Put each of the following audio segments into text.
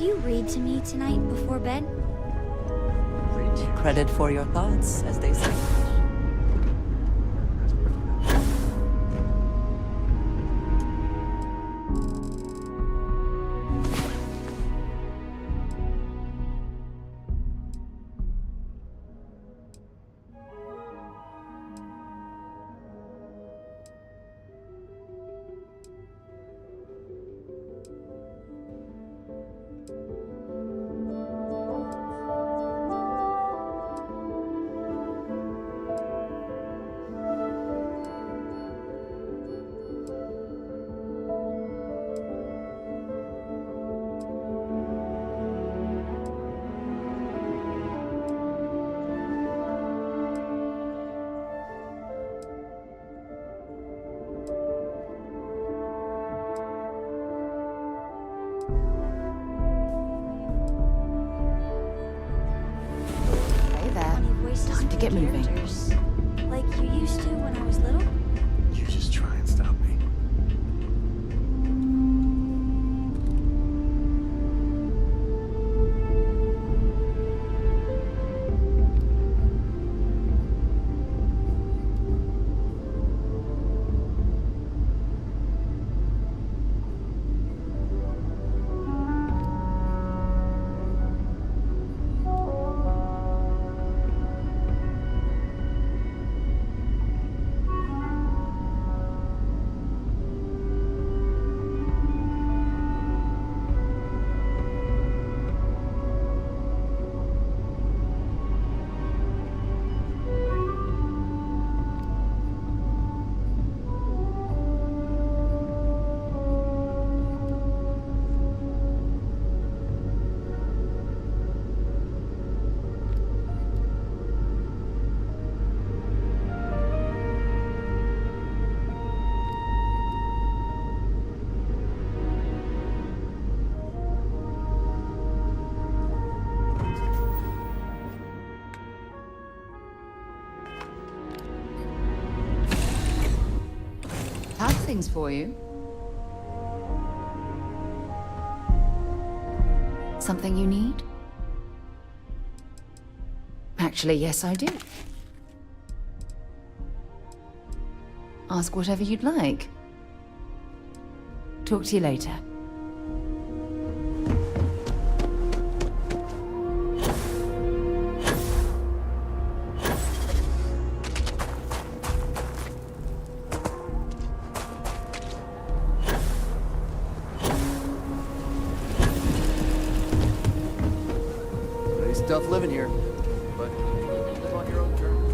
you read to me tonight before bed? Credit for your thoughts, as they say. Time to get moving. Like you used to when I was little? You just try and stop me. Have things for you. Something you need? Actually, yes, I do. Ask whatever you'd like. Talk to you later. Tough living here, but live on your own terms.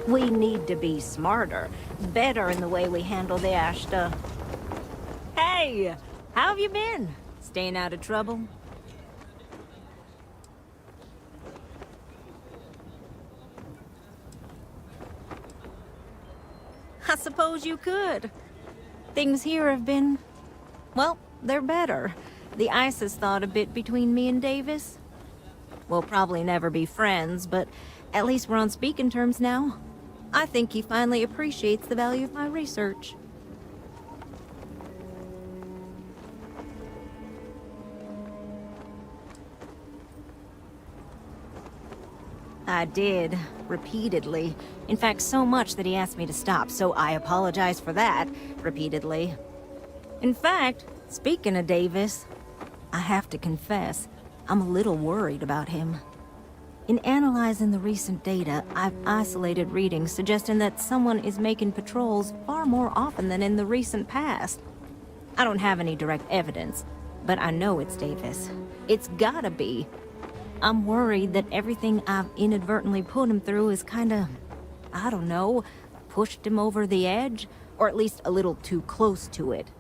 We need to be smarter, better in the way we handle the ash stuff. Hey, how have you been? Staying out of trouble? I suppose you could. Things here have been... well, they're better. The ice has thawed a bit between me and Davis. We'll probably never be friends, but at least we're on speaking terms now. I think he finally appreciates the value of my research. I did, repeatedly. In fact, so much that he asked me to stop, so I apologize for that, repeatedly. In fact, speaking of Davis, I have to confess, I'm a little worried about him. In analyzing the recent data, I've isolated readings suggesting that someone is making patrols far more often than in the recent past. I don't have any direct evidence, but I know it's Davis. It's gotta be. I'm worried that everything I've inadvertently put him through is kinda, I don't know, pushed him over the edge, or at least a little too close to it.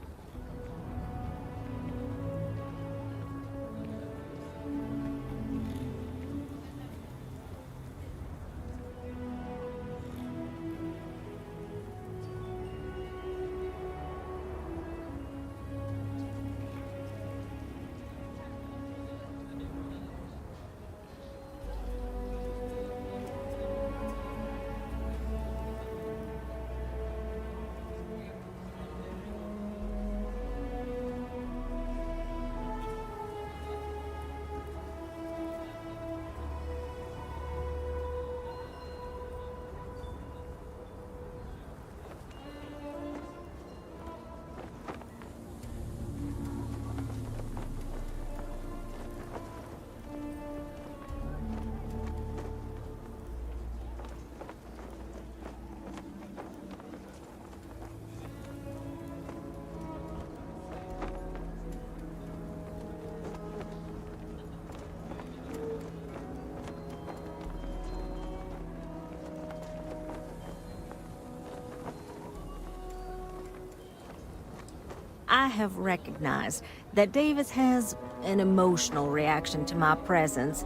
I have recognized that Davis has an emotional reaction to my presence.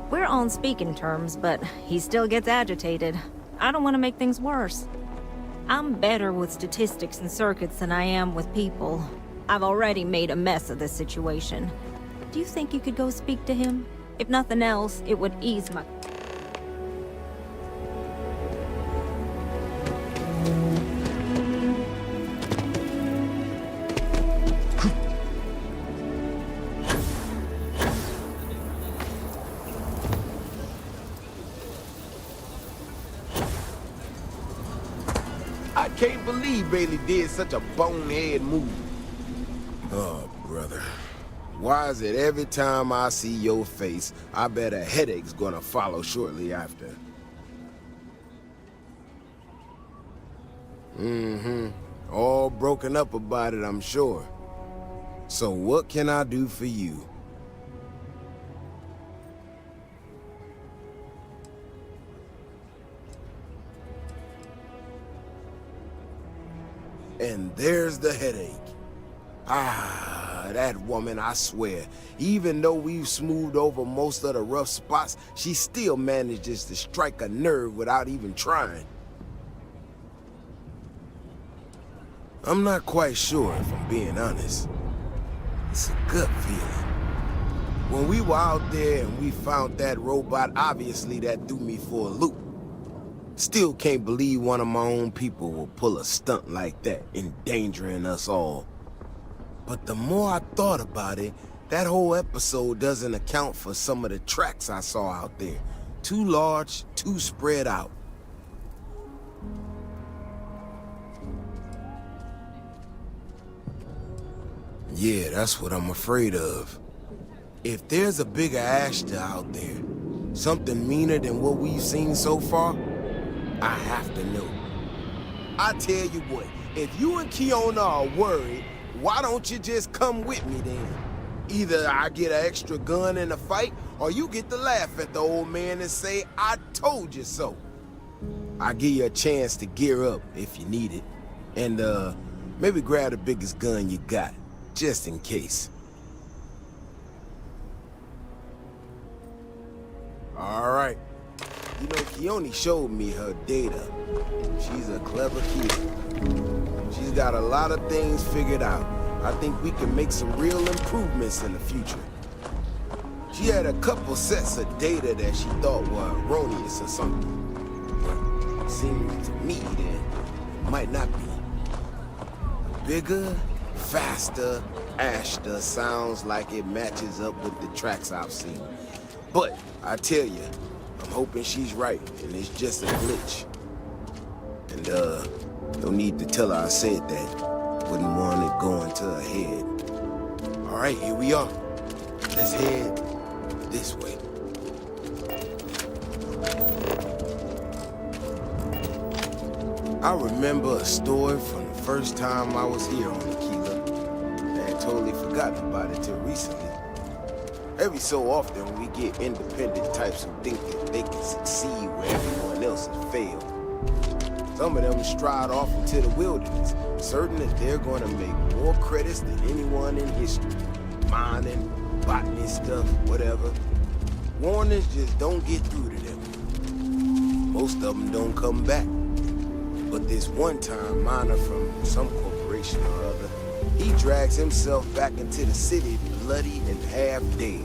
We're on speaking terms, but he still gets agitated. I don't want to make things worse. I'm better with statistics and circuits than I am with people. I've already made a mess of this situation. Do you think you could go speak to him? If nothing else, it would ease my... I can't believe Bailey did such a bonehead move. Oh, brother. Why is it every time I see your face, I bet a headache's gonna follow shortly after? All broken up about it, I'm sure. So what can I do for you? And there's the headache. Ah, that woman, I swear. Even though we've smoothed over most of the rough spots, she still manages to strike a nerve without even trying. I'm not quite sure, if I'm being honest. It's a gut feeling. When we were out there and we found that robot, obviously that threw me for a loop. Still can't believe one of my own people will pull a stunt like that, endangering us all. But the more I thought about it, that whole episode doesn't account for some of the tracks I saw out there. Too large, too spread out. Yeah, that's what I'm afraid of. If there's a bigger Ashta out there, something meaner than what we've seen so far, I have to know. I tell you what, if you and Kiona are worried, why don't you just come with me then? Either I get an extra gun in the fight, or you get to laugh at the old man and say, I told you so. I'll give you a chance to gear up if you need it. And maybe grab the biggest gun you got, just in case. All right. You know, Keone showed me her data. She's a clever kid. She's got a lot of things figured out. I think we can make some real improvements in the future. She had a couple sets of data that she thought were erroneous or something. But it seems to me that it might not be. Bigger, faster, Ashta sounds like it matches up with the tracks I've seen. But I tell you, I'm hoping she's right, and it's just a glitch. And, no need to tell her I said that. Wouldn't want it going to her head. All right, here we are. Let's head this way. I remember a story from the first time I was here on Aquila. I had totally forgotten about it till recently. Every so often, we get independent types who think that they can succeed where everyone else has failed. Some of them stride off into the wilderness, certain that they're going to make more credits than anyone in history. Mining, botany stuff, whatever. Warnings just don't get through to them. Most of them don't come back. But this one-time miner from some corporation or other, he drags himself back into the city bloody and half dead.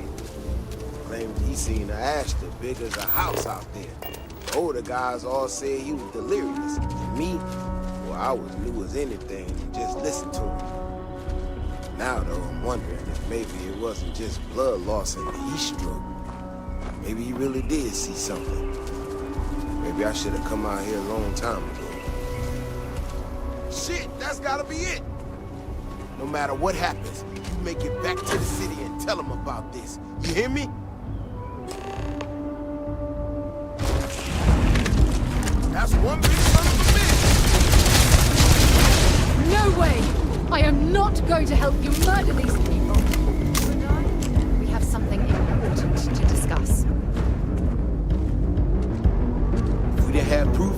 Claimed he seen a Ashta big as a house out there. The older guys all said he was delirious. And me, well, I was new as anything and just listened to him. Now, though, I'm wondering if maybe it wasn't just blood loss and heat stroke. Maybe he really did see something. Maybe I should have come out here a long time ago. Shit, that's gotta be it! No matter what happens, you make it back to the city and tell them about this. You hear me? That's one big son of a bitch! No way! I am not going to help you murder these people. We have something important to discuss. If we didn't have proof,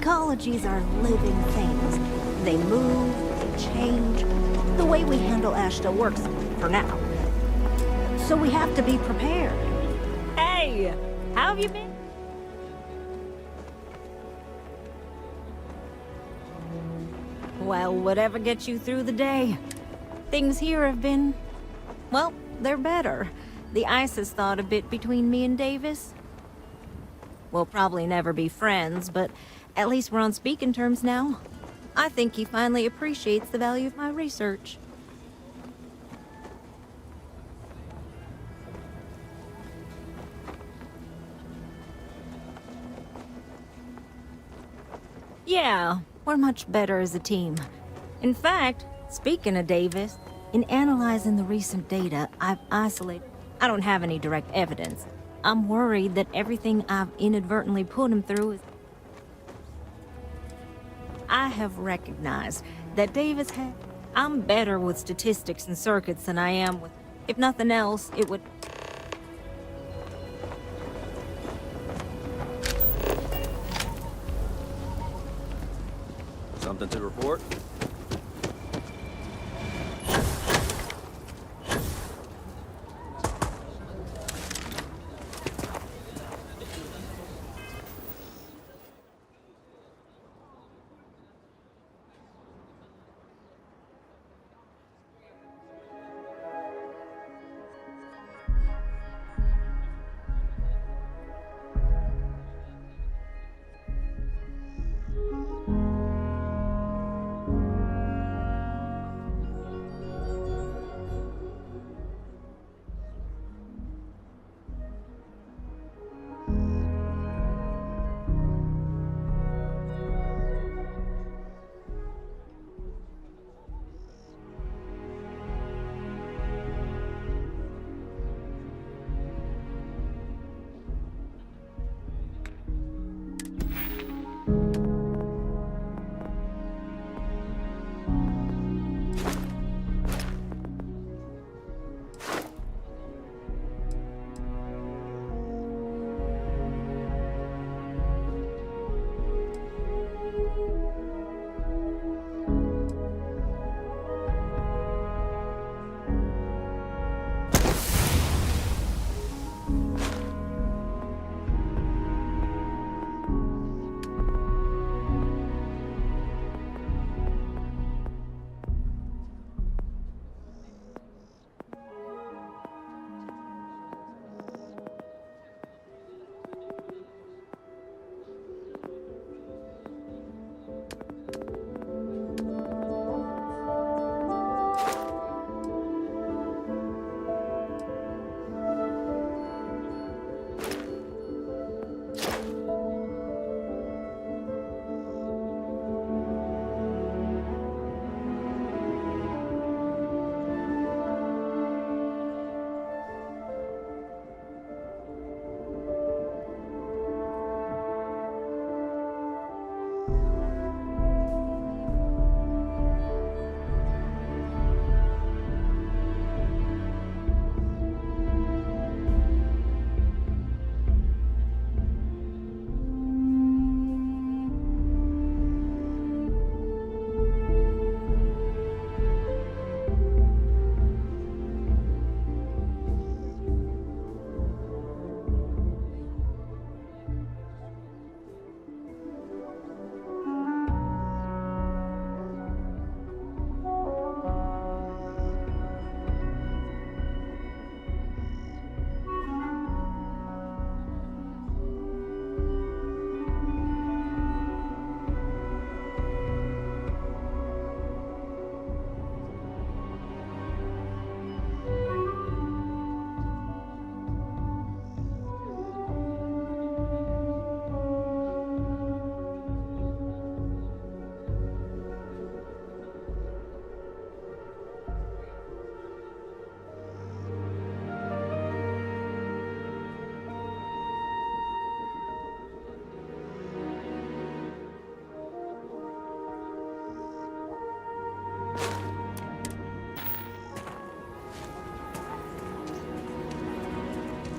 Ecologies are living things. They move, they change. The way we handle ash still works, for now. So we have to be prepared. Hey, how have you been? Well, whatever gets you through the day. Things here have been... well, they're better. The ice has thawed a bit between me and Davis. We'll probably never be friends, but at least we're on speaking terms now. I think he finally appreciates the value of my research. Yeah, we're much better as a team. In fact, speaking of Davis, in analyzing the recent data, I've isolated... I don't have any direct evidence. I'm worried that everything I've inadvertently put him through is... I have recognized that Davis had... I'm better with statistics and circuits than I am with... If nothing else, it would... Something to report?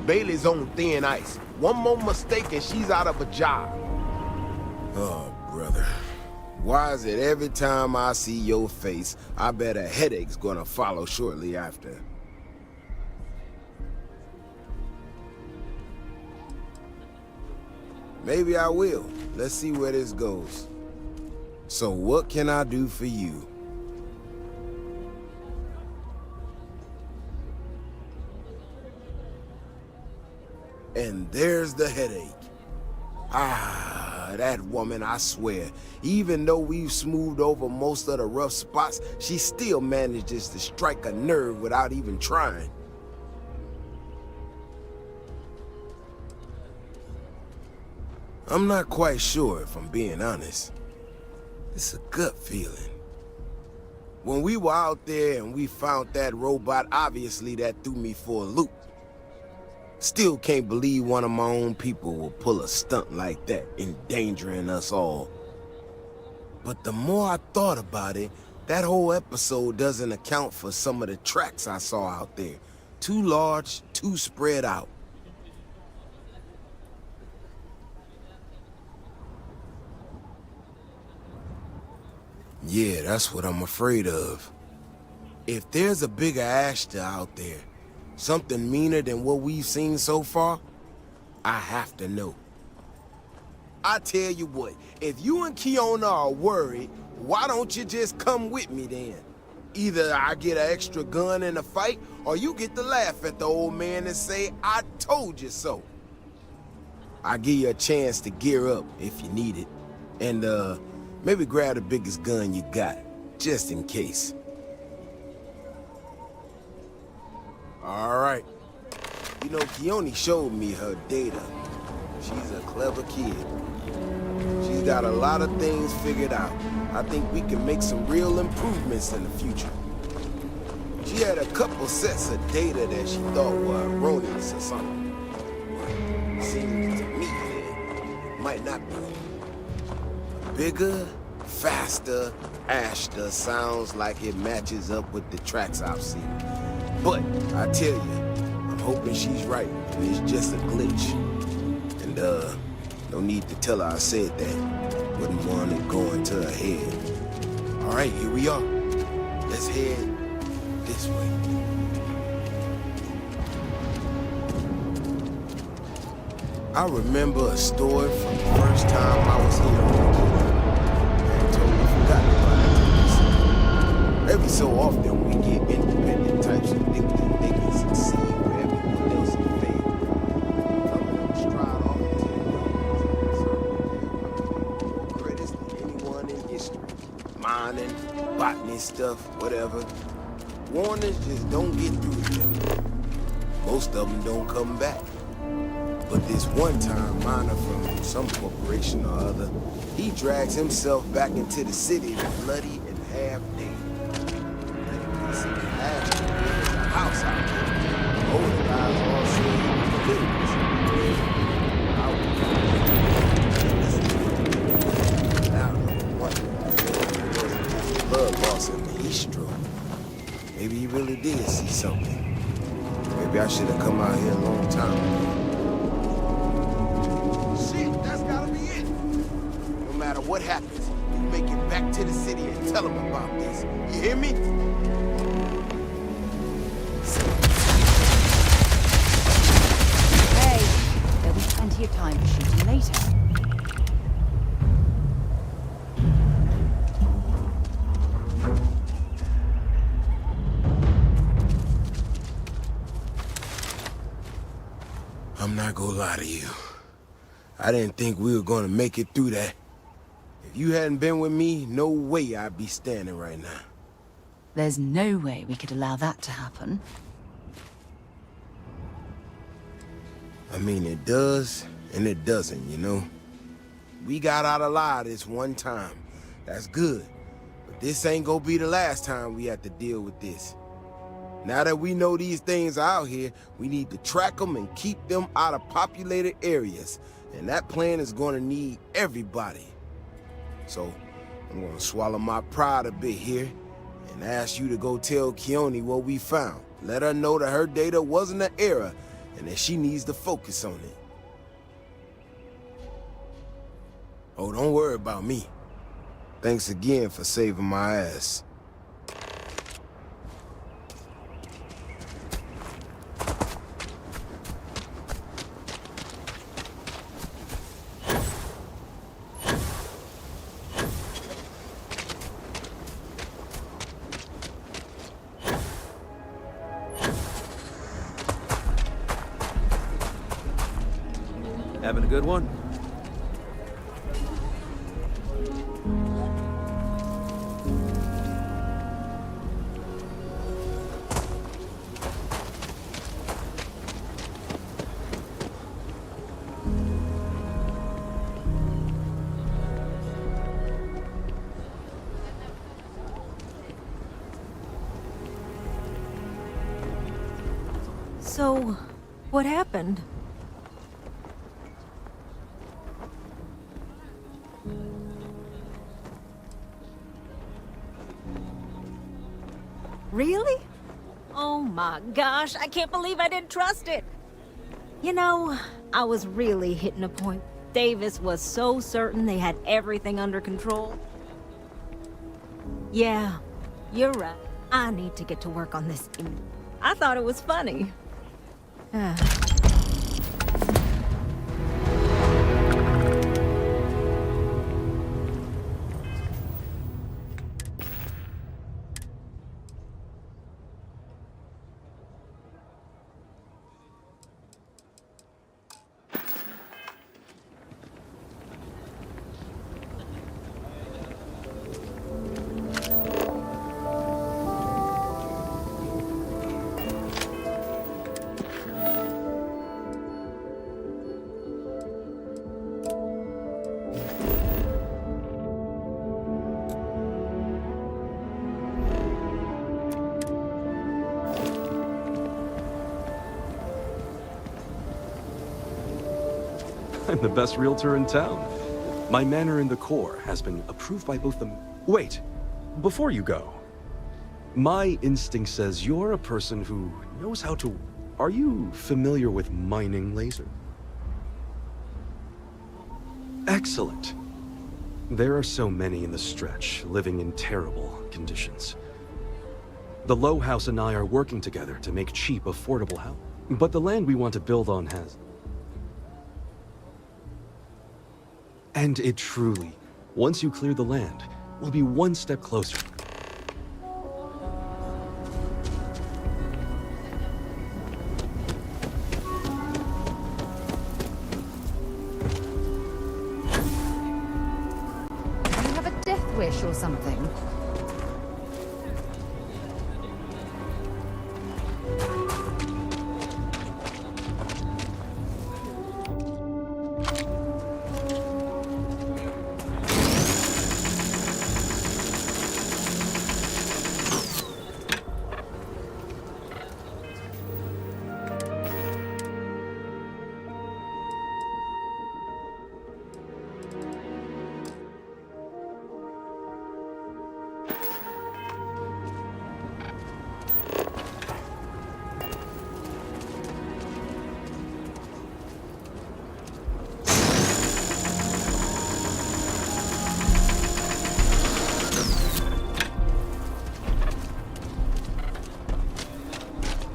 Bailey's on thin ice. One more mistake and she's out of a job. Oh, brother. Why is it every time I see your face, I bet a headache's gonna follow shortly after? Maybe I will. Let's see where this goes. So what can I do for you? And there's the headache. Ah, that woman, I swear. Even though we've smoothed over most of the rough spots, she still manages to strike a nerve without even trying. I'm not quite sure, if I'm being honest. It's a gut feeling. When we were out there and we found that robot, obviously that threw me for a loop. Still can't believe one of my own people will pull a stunt like that, endangering us all. But the more I thought about it, that whole episode doesn't account for some of the tracks I saw out there. Too large, too spread out. Yeah, that's what I'm afraid of. If there's a bigger Ashta out there, something meaner than what we've seen so far, I have to know. I tell you what, if you and Kiona are worried, why don't you just come with me then? Either I get an extra gun in the fight, or you get to laugh at the old man and say, I told you so. I'll give you a chance to gear up if you need it. And, maybe grab the biggest gun you got, just in case. All right. You know, Kioni showed me her data. She's a clever kid. She's got a lot of things figured out. I think we can make some real improvements in the future. She had a couple sets of data that she thought were erroneous or something. Seems to me that it might not be. Bigger, faster Ashta sounds like it matches up with the tracks I've seen. But I tell you, I'm hoping she's right and it's just a glitch. And no need to tell her I said that. Wouldn't want it going to her head. All right, here we are. Let's head this way. I remember a story from the first time I was here. Every so often we get independent types who think that they can succeed where everyone else can fail. Coming on stride off the more credits than anyone in history. Mining, botany stuff, whatever. Warners just don't get through to them. Most of them don't come back. But this one-time miner from some corporation or other, he drags himself back into the city bloody and half-dead. House out there. Older guys all say he was now no wonder his blood loss in the heat stroke. Maybe he really did see something. Maybe I should have come out here a long time ago. Shit, that's gotta be it. No matter what happens, you make it back to the city and tell them about this. You hear me? Plenty of time for shooting later. I'm not gonna lie to you. I didn't think we were gonna make it through that. If you hadn't been with me, no way I'd be standing right now. There's no way we could allow that to happen. I mean, it does, and it doesn't, you know? We got out alive this one time. That's good. But this ain't gonna be the last time we have to deal with this. Now that we know these things are out here, we need to track them and keep them out of populated areas. And that plan is gonna need everybody. So, I'm gonna swallow my pride a bit here and ask you to go tell Kioni what we found. Let her know that her data wasn't an error and that she needs to focus on it. Oh, don't worry about me. Thanks again for saving my ass. Having a good one? So, what happened? Really? Oh my gosh, I can't believe I didn't trust it. You know, I was really hitting a point. Davis was so certain they had everything under control. Yeah, you're right. I need to get to work on this. I thought it was funny. I'm the best realtor in town. My manor in the core has been approved by both the... Wait, before you go. My instinct says you're a person who knows how to... Are you familiar with mining laser? Excellent. There are so many in the stretch, living in terrible conditions. The Low House and I are working together to make cheap, affordable housing. But the land we want to build on has... And it truly, once you clear the land, will be one step closer. You have a death wish or something?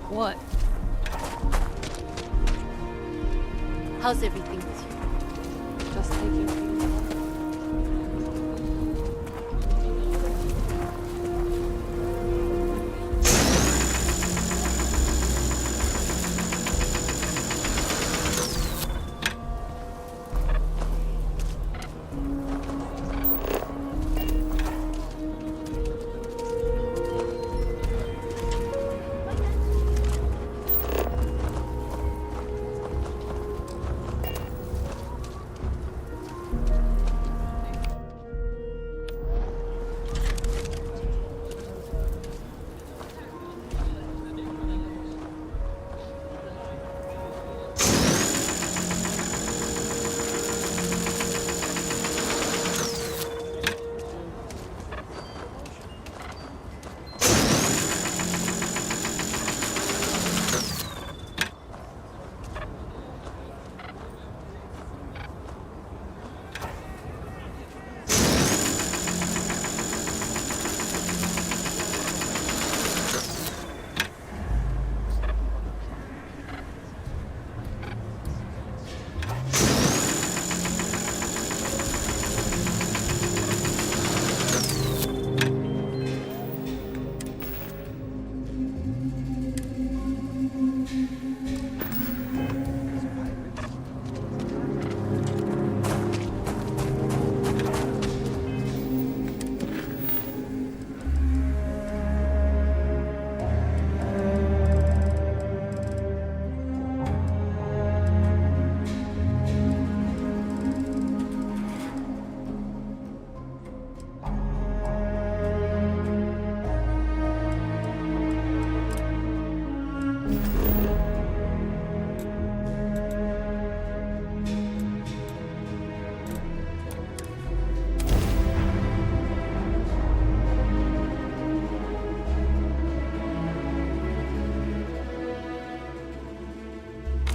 What? How's everything with you? Just taking things on.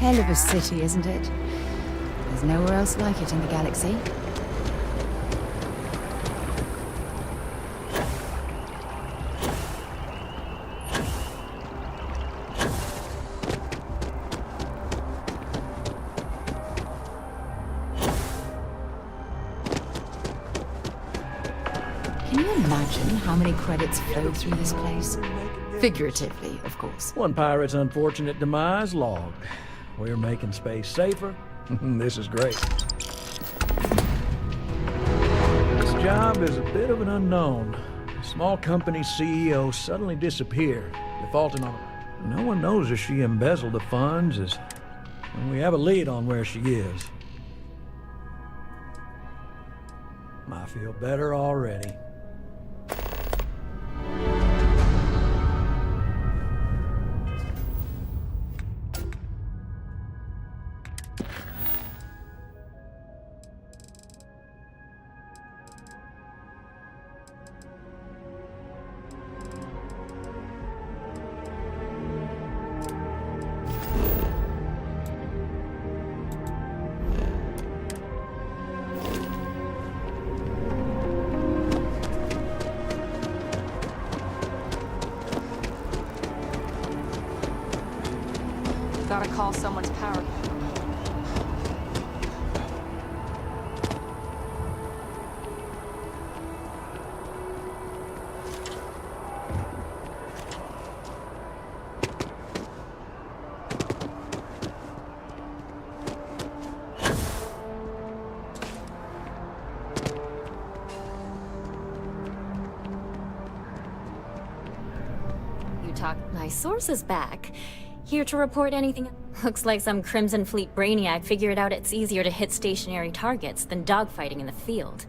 Hell of a city, isn't it? There's nowhere else like it in the galaxy. Can you imagine how many credits flow through this place? Figuratively, of course. One pirate's unfortunate demise logged. We're making space safer. This is great. This job is a bit of an unknown. A small company CEO suddenly disappeared, defaulting on... No one knows if she embezzled the funds, and we have a lead on where she is. I feel better already. Gotta call someone's power. You talk. My source is back. Here to report anything. Looks like some Crimson Fleet brainiac figured out it's easier to hit stationary targets than dogfighting in the field.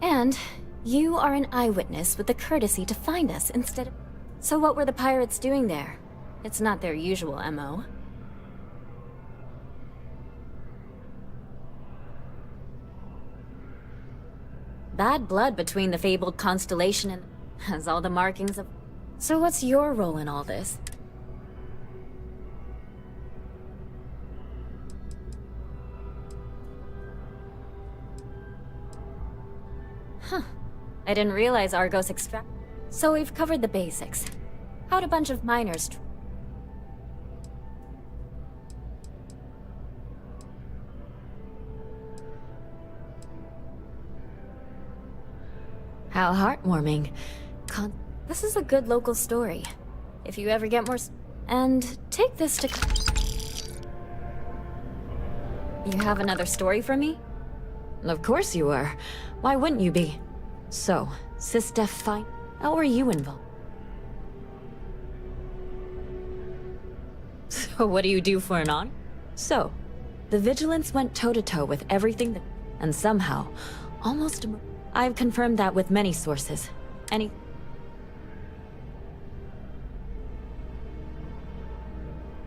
And you are an eyewitness with the courtesy to find us instead of... So what were the pirates doing there? It's not their usual MO. Bad blood between the fabled constellation and... has all the markings of... So what's your role in all this? Huh. I didn't realize Argos extract... So we've covered the basics. How'd a bunch of miners... How heartwarming. This is a good local story. If you ever get more... And take this to... You have another story for me? Of course you are. Why wouldn't you be? So, Sistef fine. How are you involved? So what do you do for an on? So, the Vigilance went toe-to-toe with everything that... And somehow, almost... I've confirmed that with many sources.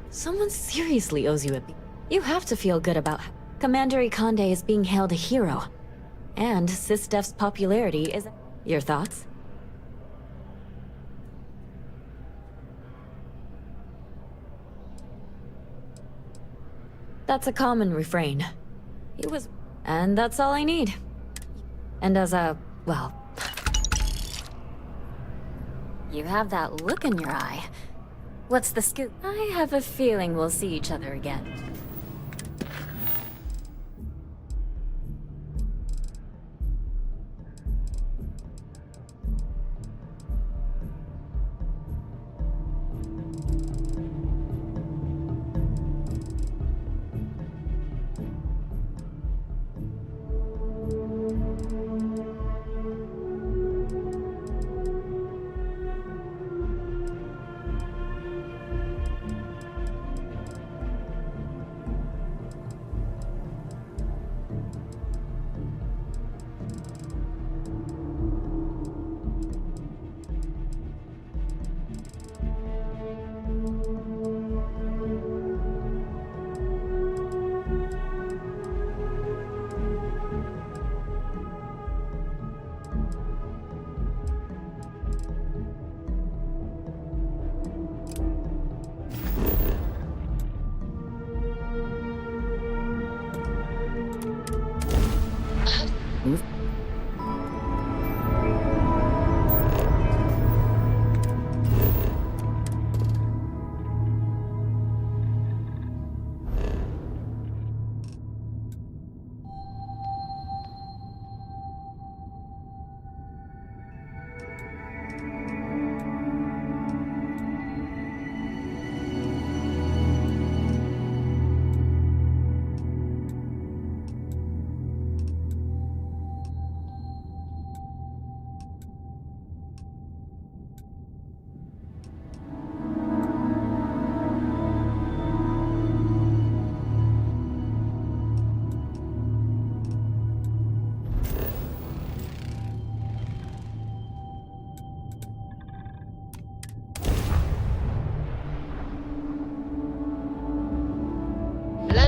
Someone seriously owes you a... You have to feel good about... Commander Ikande is being hailed a hero. And Sistef's popularity is... Your thoughts? That's a common refrain. He was... And that's all I need. And as a... well... You have that look in your eye. What's the scoop? I have a feeling we'll see each other again.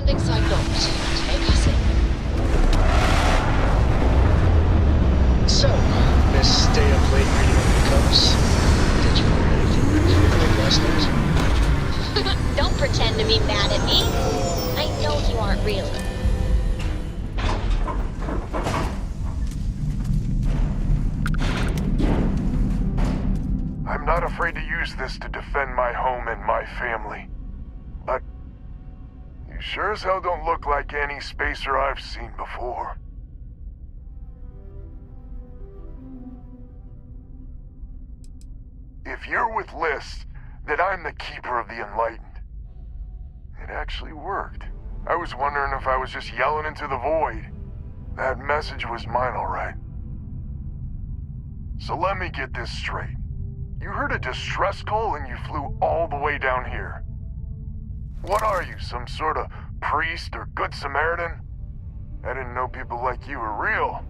Something signed up to make us in. So, Miss Stay Up Late reading on the cups. Did you learn anything from last night? Don't pretend to be mad at me. I know you aren't really. I'm not afraid to use this to defend my home and my family. But you sure as hell don't look like any spacer I've seen before. If you're with List, then I'm the Keeper of the Enlightened. It actually worked. I was wondering if I was just yelling into the void. That message was mine, all right. So let me get this straight. You heard a distress call and you flew all the way down here. What are you, some sort of priest or good Samaritan? I didn't know people like you were real,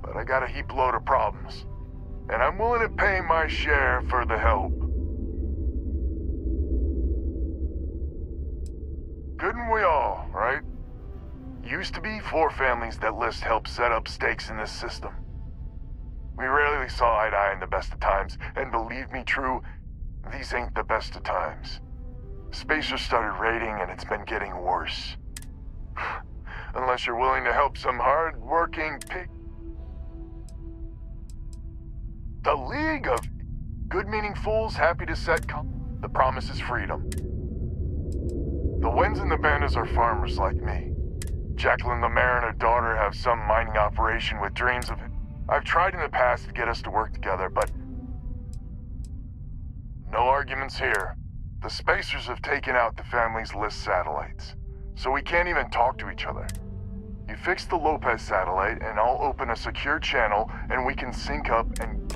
but I got a heap load of problems. And I'm willing to pay my share for the help. Couldn't we all, right? Used to be 4 families that List helped set up stakes in this system. We rarely saw eye to eye in the best of times, and believe me true, these ain't the best of times. Spacers started raiding and it's been getting worse. Unless you're willing to help some hard-working pig... The League of Good-Meaning Fools happy to set the promise is freedom. The Wens and the Bandas are farmers like me. Jacqueline the mayor and her daughter have some mining operation with dreams of it. I've tried in the past to get us to work together, but... no arguments here. The Spacers have taken out the family's List satellites, so we can't even talk to each other. You fix the Lopez satellite, and I'll open a secure channel, and we can sync up and...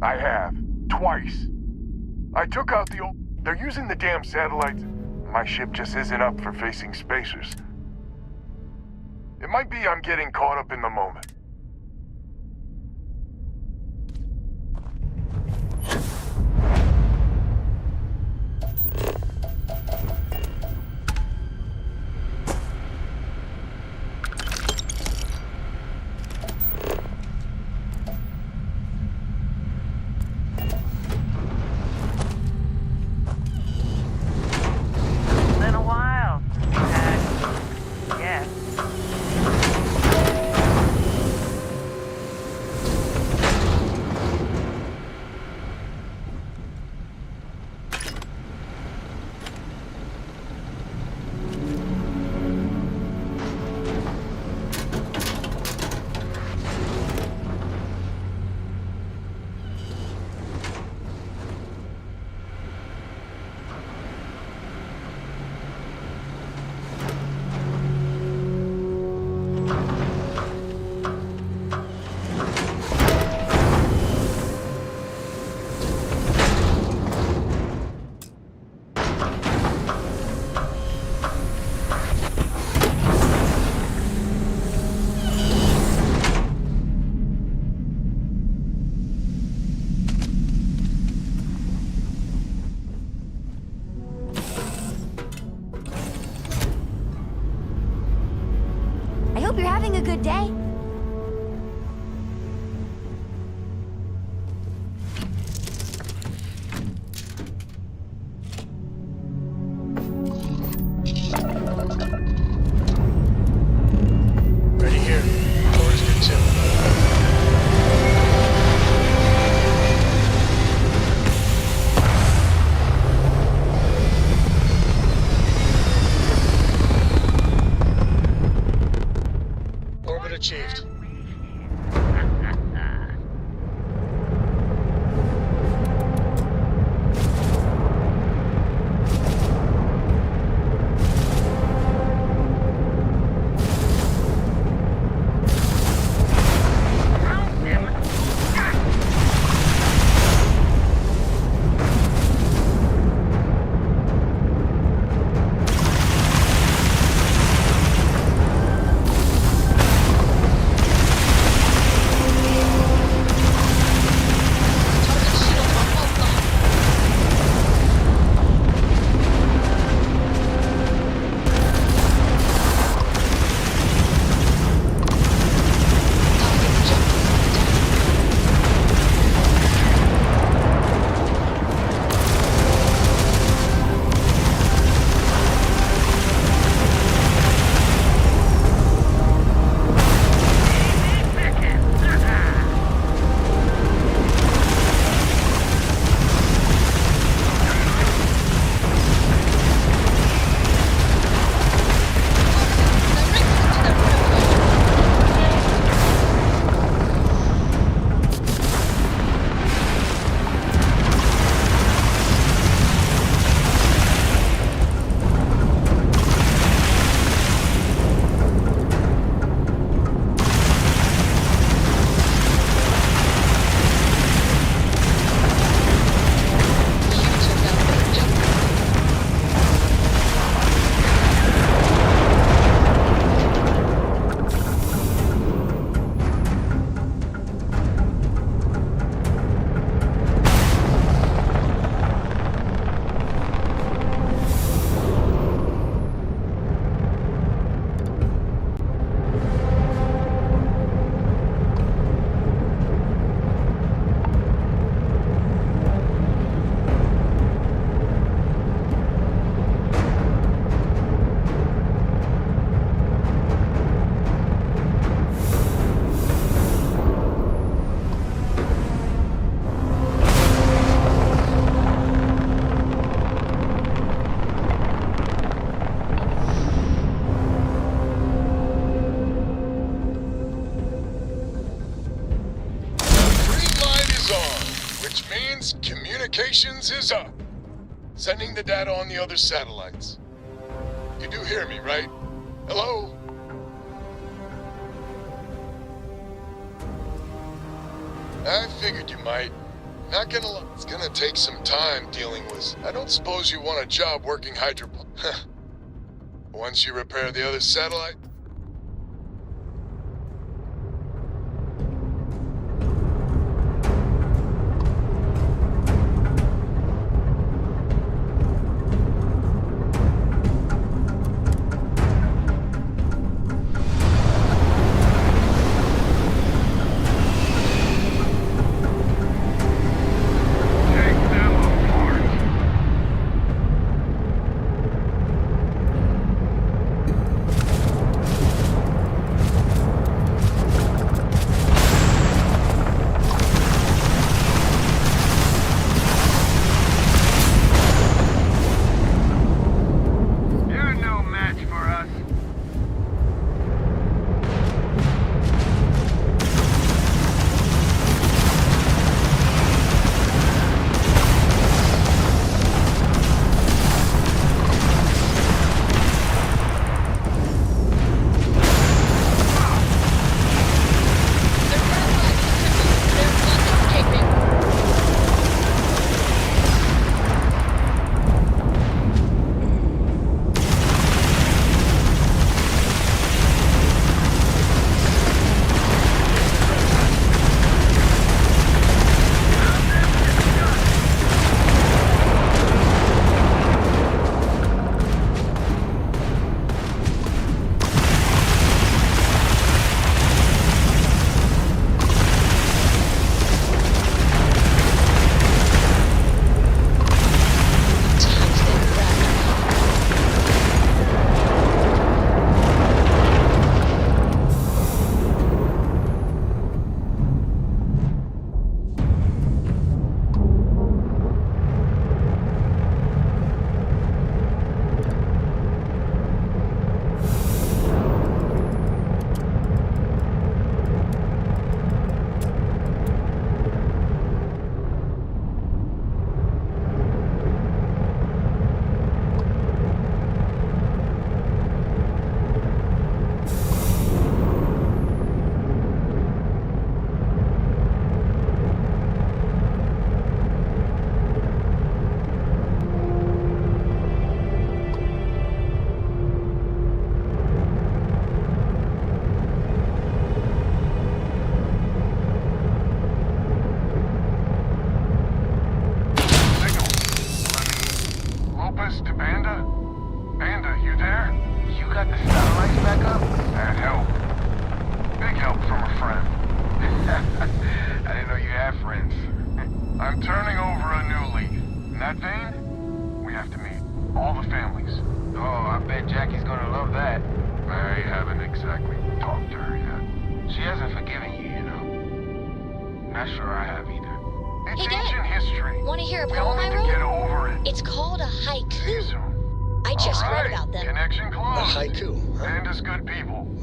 I have. Twice. I took out the old... They're using the damn satellites. My ship just isn't up for facing Spacers. It might be I'm getting caught up in the moment. Been a while. Yes. means communications is up. Sending the data on the other satellites. You do hear me, right? Hello? I figured you might. Not gonna lie, it's gonna take some time dealing with... I don't suppose you want a job working Once you repair the other satellite...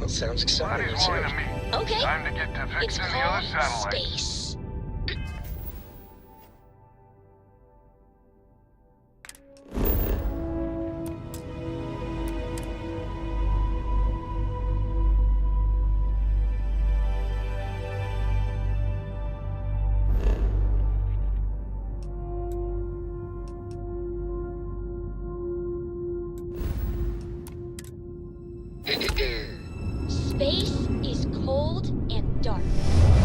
Sounds exciting. Okay. Time to get to fixing the other satellite. Space. Space is cold and dark.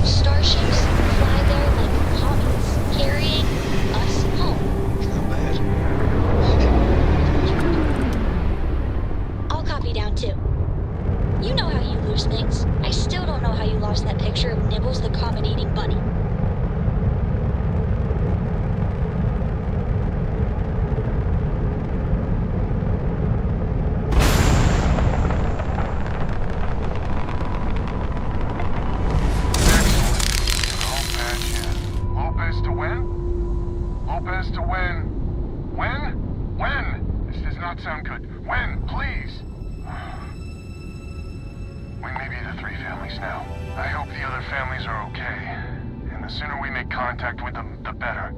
Starships fly there like comets, carrying us home. Not bad. I'll copy down too. You know how you lose things. I still don't know how you lost that picture of Nibbles the comet-eating bunny. Now. I hope the other families are okay. And the sooner we make contact with them, the better.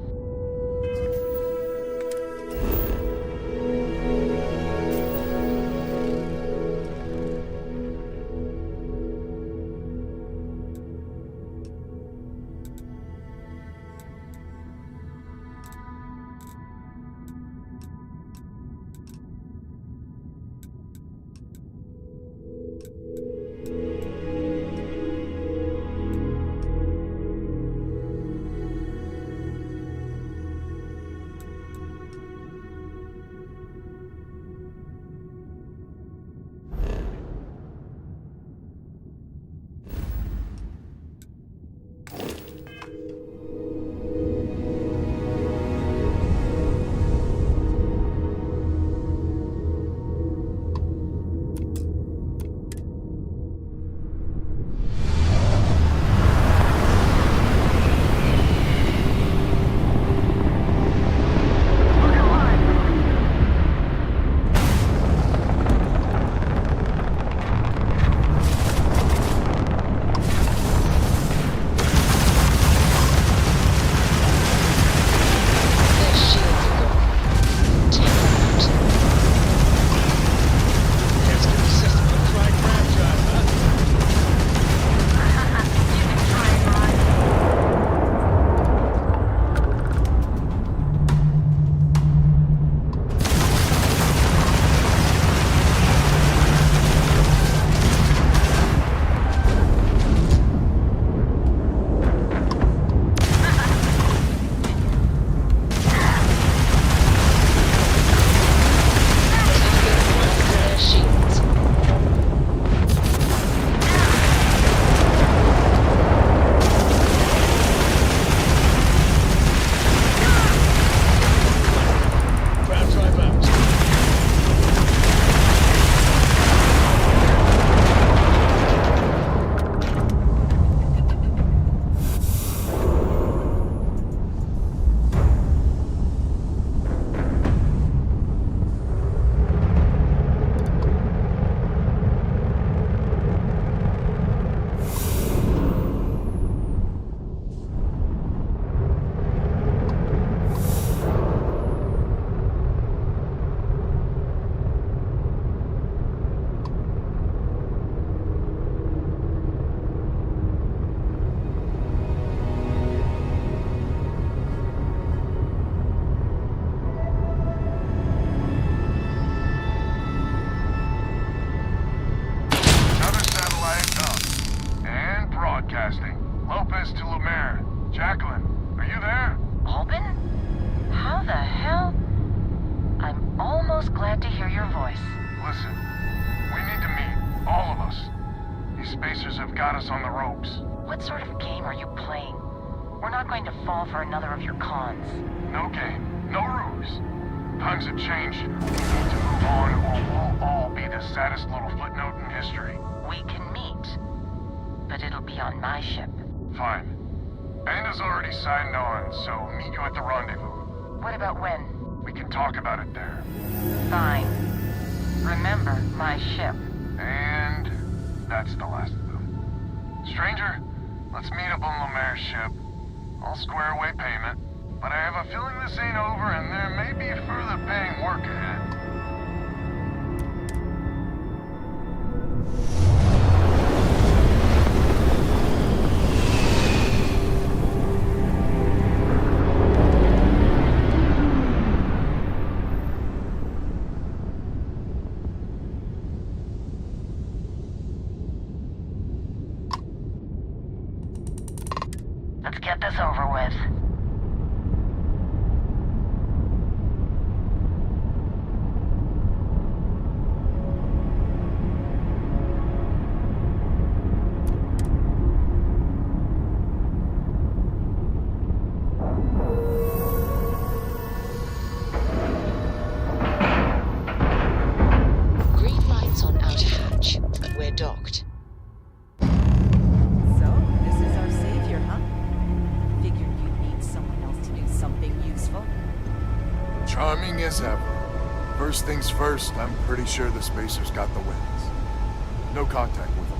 First things first, I'm pretty sure the Spacers got the wins. No contact with them.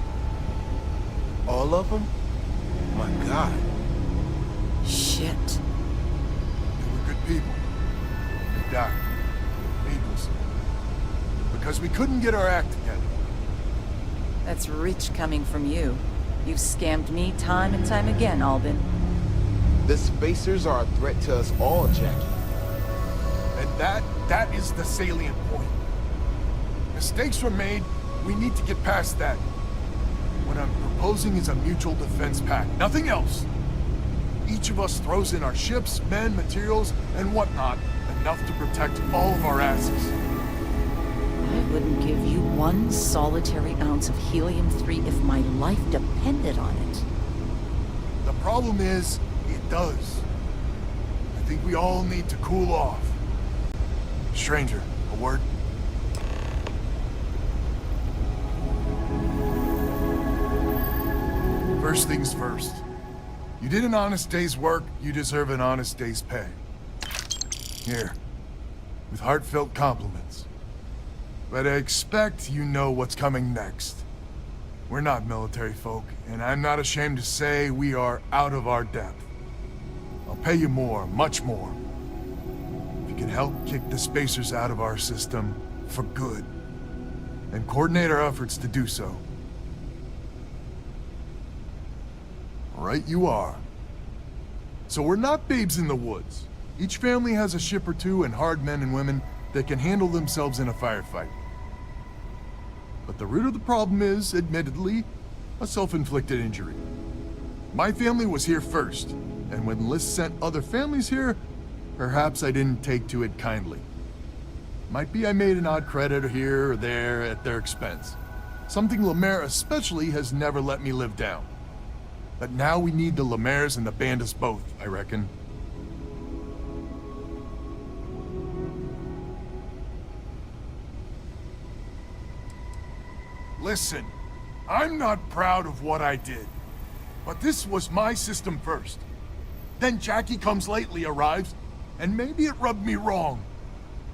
All of them? My God. Shit. They were good people. They died. Needlessly. Because we couldn't get our act together. That's rich coming from you. You've scammed me time and time again, Albin. The Spacers are a threat to us all, Jackie. And that is the salient point. Mistakes were made, we need to get past that. What I'm proposing is a mutual defense pact, nothing else. Each of us throws in our ships, men, materials, and whatnot, enough to protect all of our asses. I wouldn't give you one solitary ounce of helium-3 if my life depended on it. The problem is, it does. I think we all need to cool off. Stranger, a word? First things first. You did an honest day's work, you deserve an honest day's pay. Here, with heartfelt compliments. But I expect you know what's coming next. We're not military folk, and I'm not ashamed to say we are out of our depth. I'll pay you more, much more. If you can help kick the Spacers out of our system for good, and coordinate our efforts to do so. Right you are. So we're not babes in the woods. Each family has a ship or two and hard men and women that can handle themselves in a firefight. But the root of the problem is, admittedly, a self-inflicted injury. My family was here first, and when Liz sent other families here, perhaps I didn't take to it kindly. Might be I made an odd credit here or there at their expense. Something Lemaire especially has never let me live down. But now we need the Lemaires and the Bandits both, I reckon. Listen, I'm not proud of what I did, but this was my system first. Then Jackie comes lately arrives, and maybe it rubbed me wrong,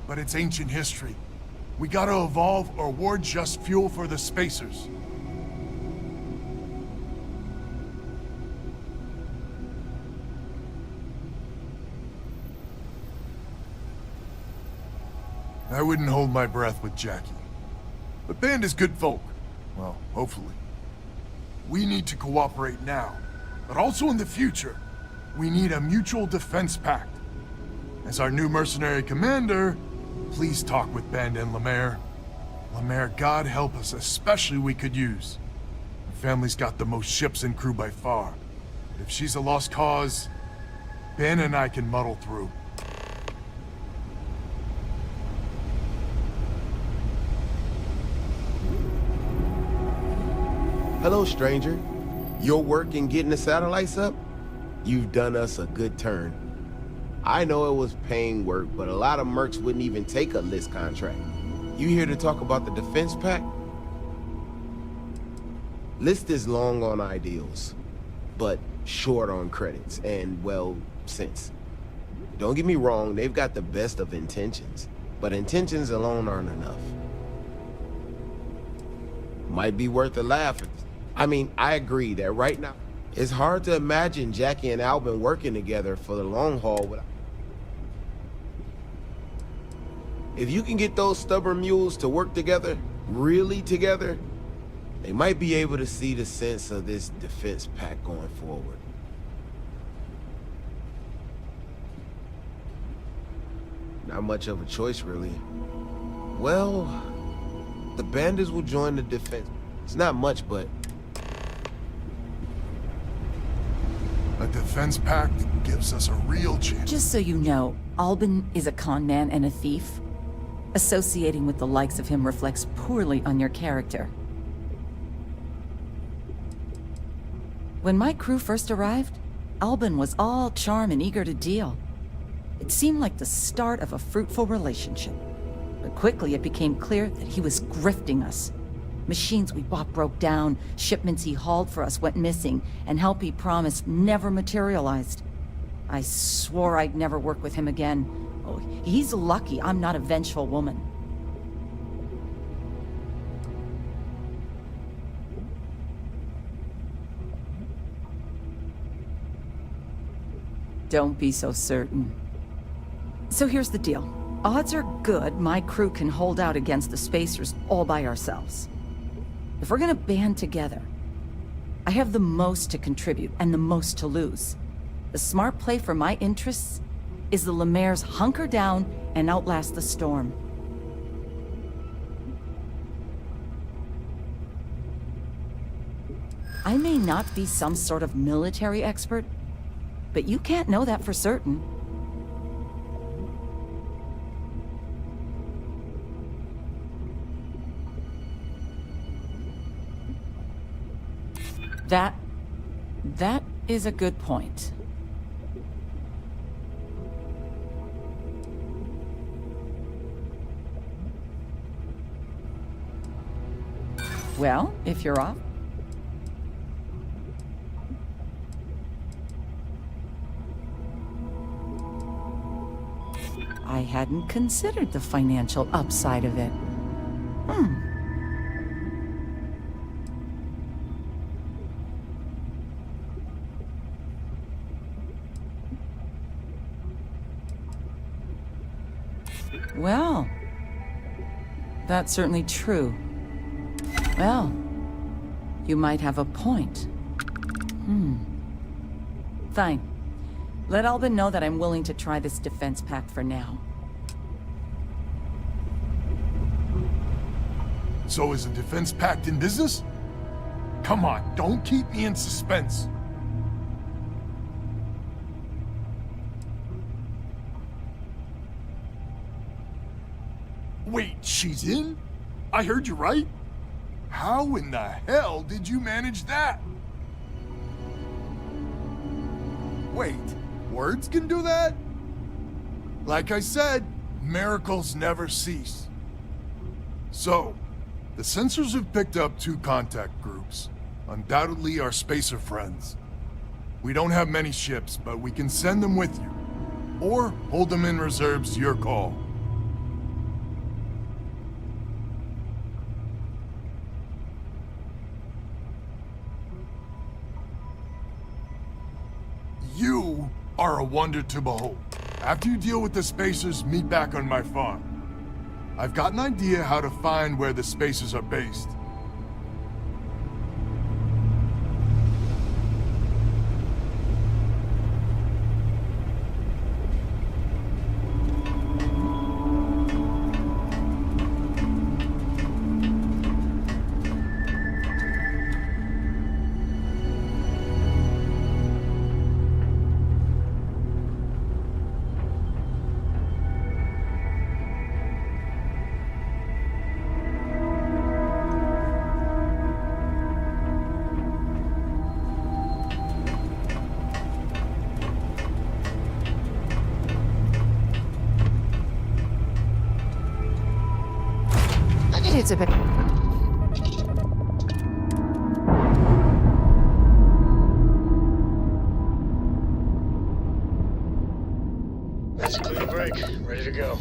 but it's ancient history. We gotta evolve or we're just fuel for the Spacers. I wouldn't hold my breath with Jackie. But Band is good folk. Well, hopefully. We need to cooperate now, but also in the future. We need a mutual defense pact. As our new mercenary commander, please talk with Band and Lemaire. Lemaire, God help us, especially we could use. Her family's got the most ships and crew by far. But if she's a lost cause, Ben and I can muddle through. Hello, stranger. Your work in getting the satellites up? You've done us a good turn. I know it was paying work, but a lot of mercs wouldn't even take a list contract. You here to talk about the defense pact? List is long on ideals, but short on credits and, well, sense. Don't get me wrong, they've got the best of intentions, but intentions alone aren't enough. Might be worth a laugh. I mean, I agree that right now, it's hard to imagine Jackie and Albin working together for the long haul without... If you can get those stubborn mules to work together, really together, they might be able to see the sense of this defense pact going forward. Not much of a choice, really. Well, the bandits will join the defense. It's not much, but... A defense pact gives us a real chance. Just so you know, Albin is a con man and a thief. Associating with the likes of him reflects poorly on your character. When my crew first arrived, Albin was all charm and eager to deal. It seemed like the start of a fruitful relationship. But quickly it became clear that he was grifting us. Machines we bought broke down, shipments he hauled for us went missing, and help he promised never materialized. I swore I'd never work with him again. Oh, he's lucky I'm not a vengeful woman. Don't be so certain. So here's the deal. Odds are good my crew can hold out against the Spacers all by ourselves. If we're gonna band together, I have the most to contribute and the most to lose. The smart play for my interests is the Lemaire's hunker down and outlast the storm. I may not be some sort of military expert, but you can't know that for certain. That is a good point. Well, if you're off. I hadn't considered the financial upside of it. Well, that's certainly true. Well, you might have a point. Fine. Let Albin know that I'm willing to try this defense pact for now. So is the defense pact in business? Come on, don't keep me in suspense. Wait, she's in? I heard you right? How in the hell did you manage that? Wait, words can do that? Like I said, miracles never cease. So, the sensors have picked up 2 contact groups. Undoubtedly our spacer friends. We don't have many ships, but we can send them with you. Or hold them in reserves, your call. You are a wonder to behold. After you deal with the Spacers, meet back on my farm. I've got an idea how to find where the Spacers are based. It's a bit... That's a clean break. Ready to go.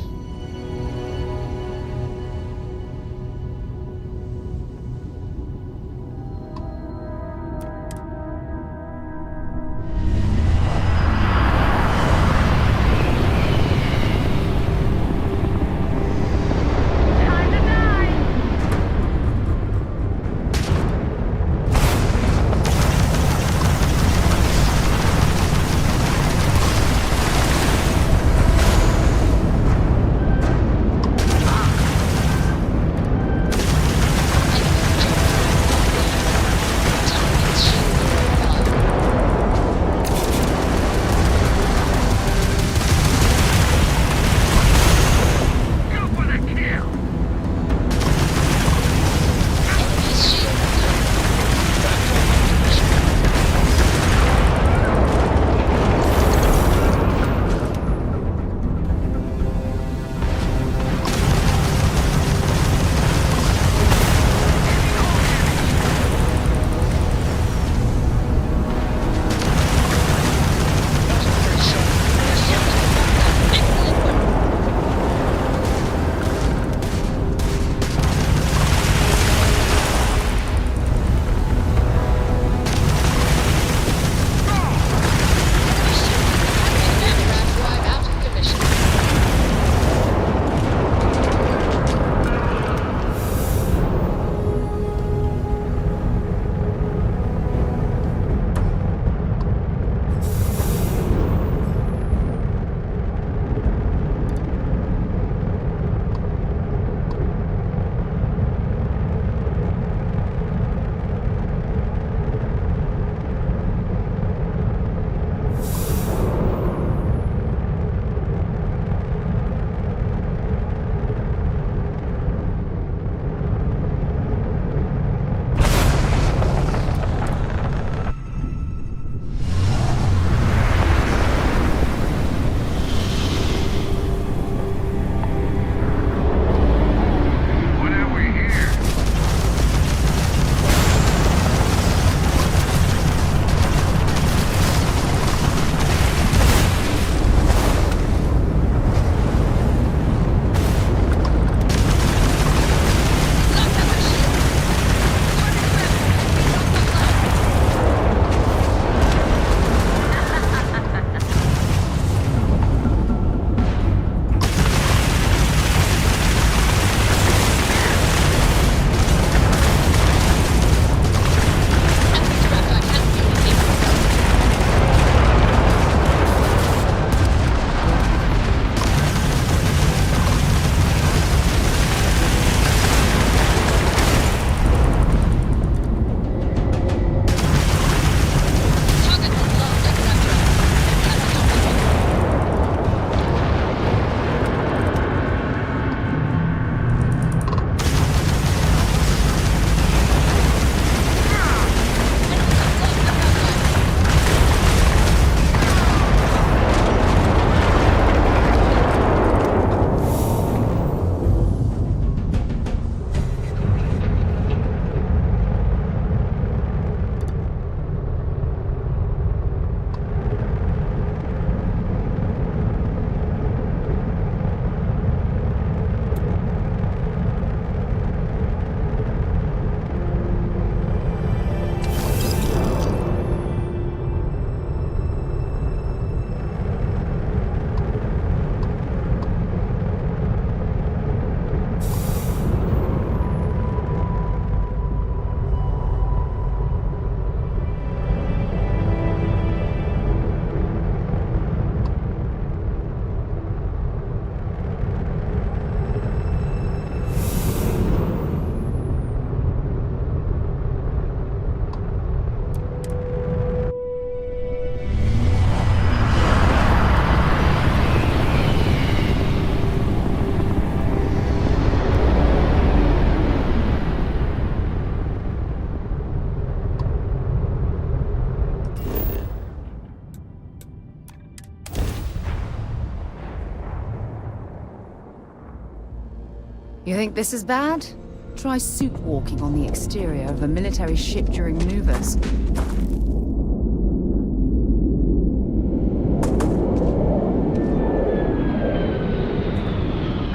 You think this is bad? Try suit walking on the exterior of a military ship during maneuvers.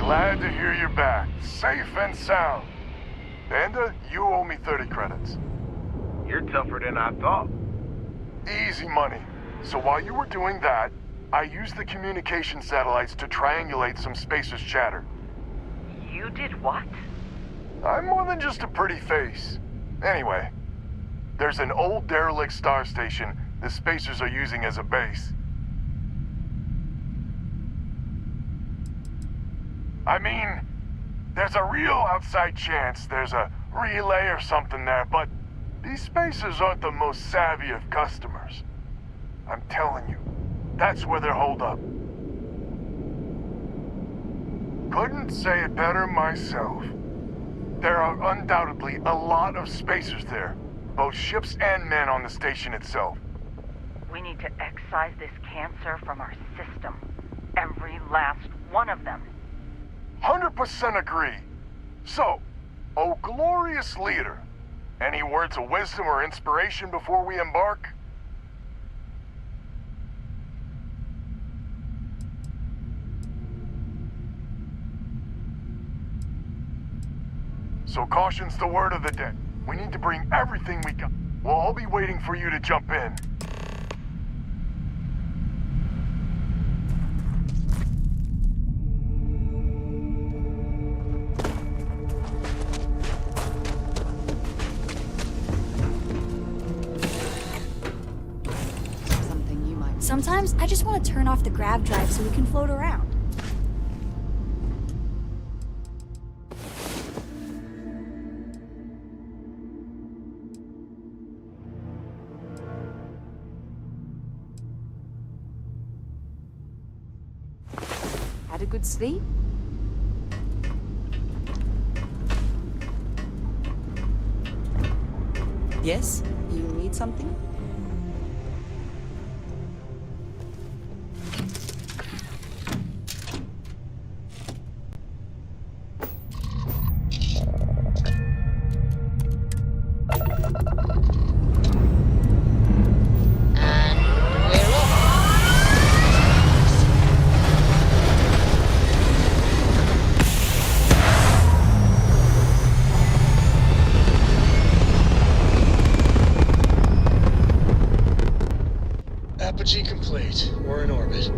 Glad to hear you're back, safe and sound. Panda, you owe me 30 credits. You're tougher than I thought. Easy money. So while you were doing that, I used the communication satellites to triangulate some spacers' chatter. You did what? I'm more than just a pretty face. Anyway, there's an old derelict star station the spacers are using as a base. I mean, there's a real outside chance there's a relay or something there, but these spacers aren't the most savvy of customers. I'm telling you, that's where they're holed up. Couldn't say it better myself. There are undoubtedly a lot of spacers there, both ships and men on the station itself. We need to excise this cancer from our system. Every last one of them. 100% agree. So, oh glorious leader, any words of wisdom or inspiration before we embark? So caution's the word of the day. We need to bring everything we got. We'll all be waiting for you to jump in. Sometimes I just want to turn off the grav drive so we can float around. Had a good sleep? Yes? You need something? Apogee complete. We're in orbit.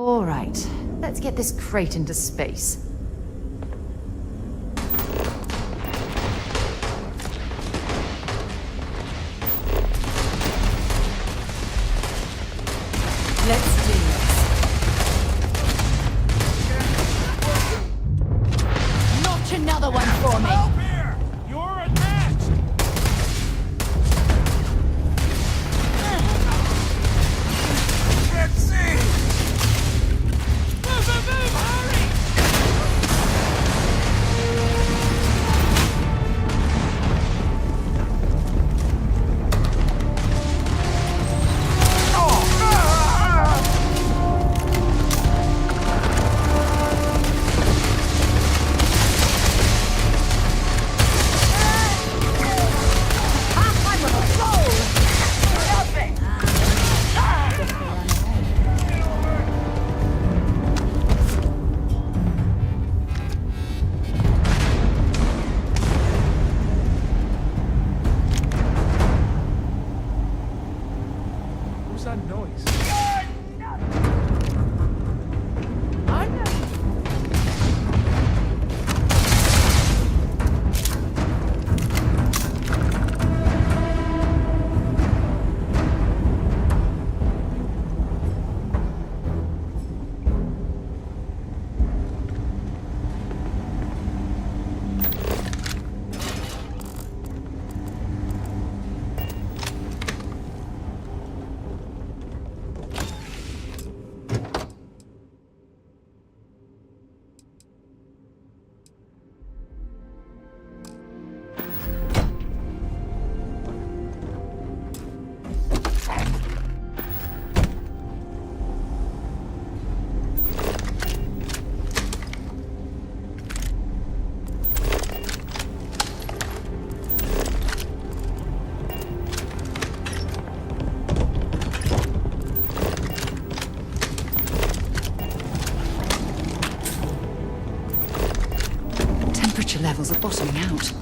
All right, let's get this crate into space. Let's do this. Notch another one for me. Help here! You're attached! Can't see! Move, move, move! Hurry! What's that noise? Temperature levels are bottoming out.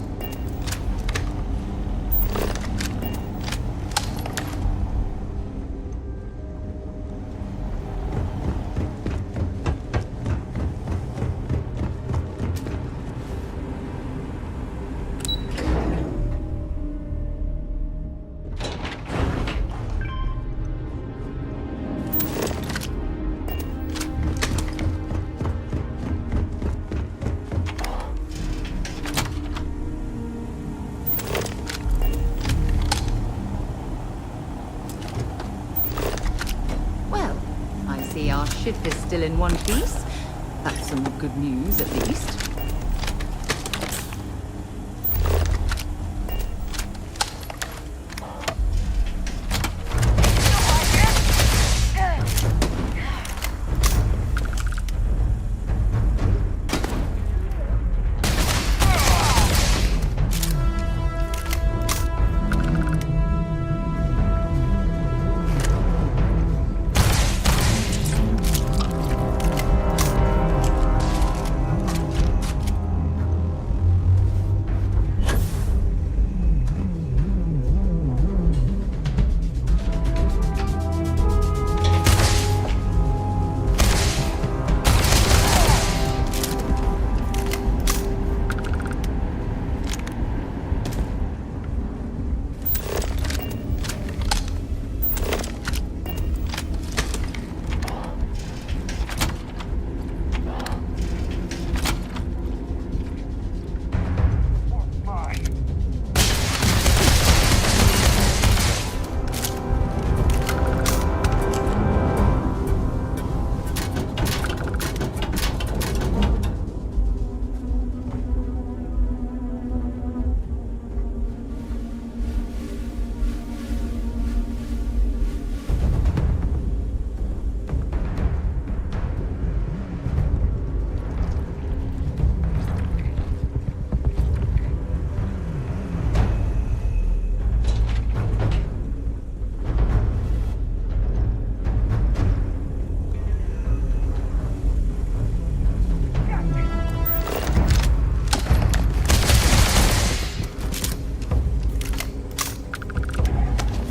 Our ship is still in one piece. That's some good news, at least.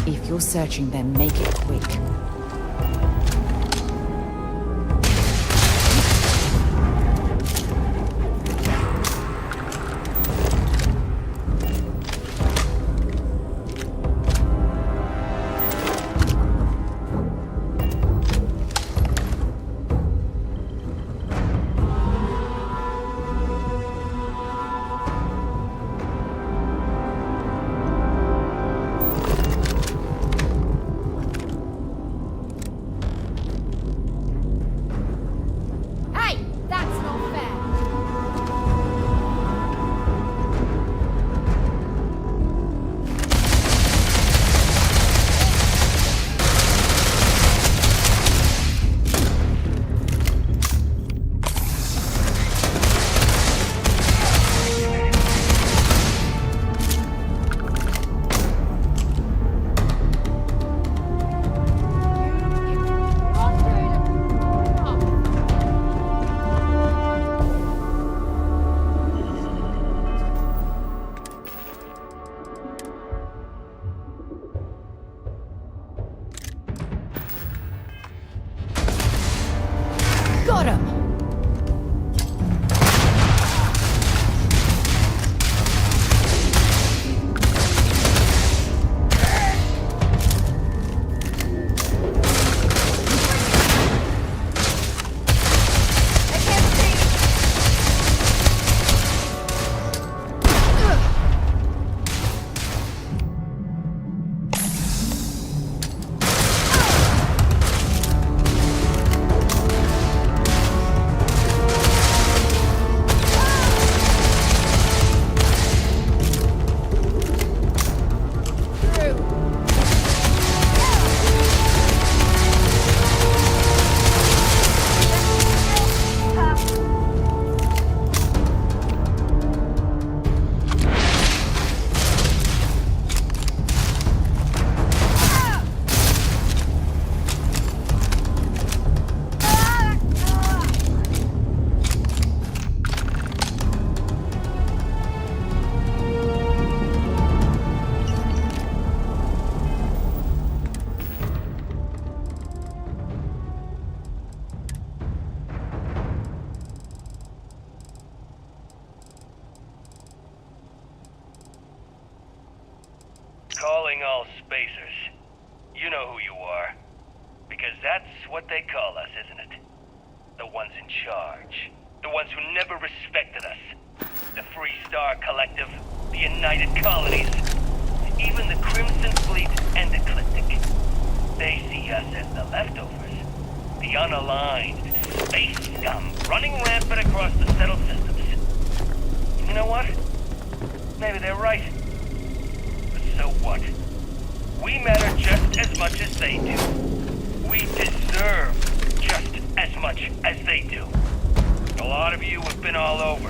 If you're searching, then make it quick. Got him! Calling all spacers. You know who you are. Because that's what they call us, isn't it? The ones in charge. The ones who never respected us. The Free Star Collective. The United Colonies. Even the Crimson Fleet and Ecliptic. They see us as the leftovers. The unaligned space scum running rampant across the settled systems. You know what? Maybe they're right. So what? We matter just as much as they do. We deserve just as much as they do. A lot of you have been all over.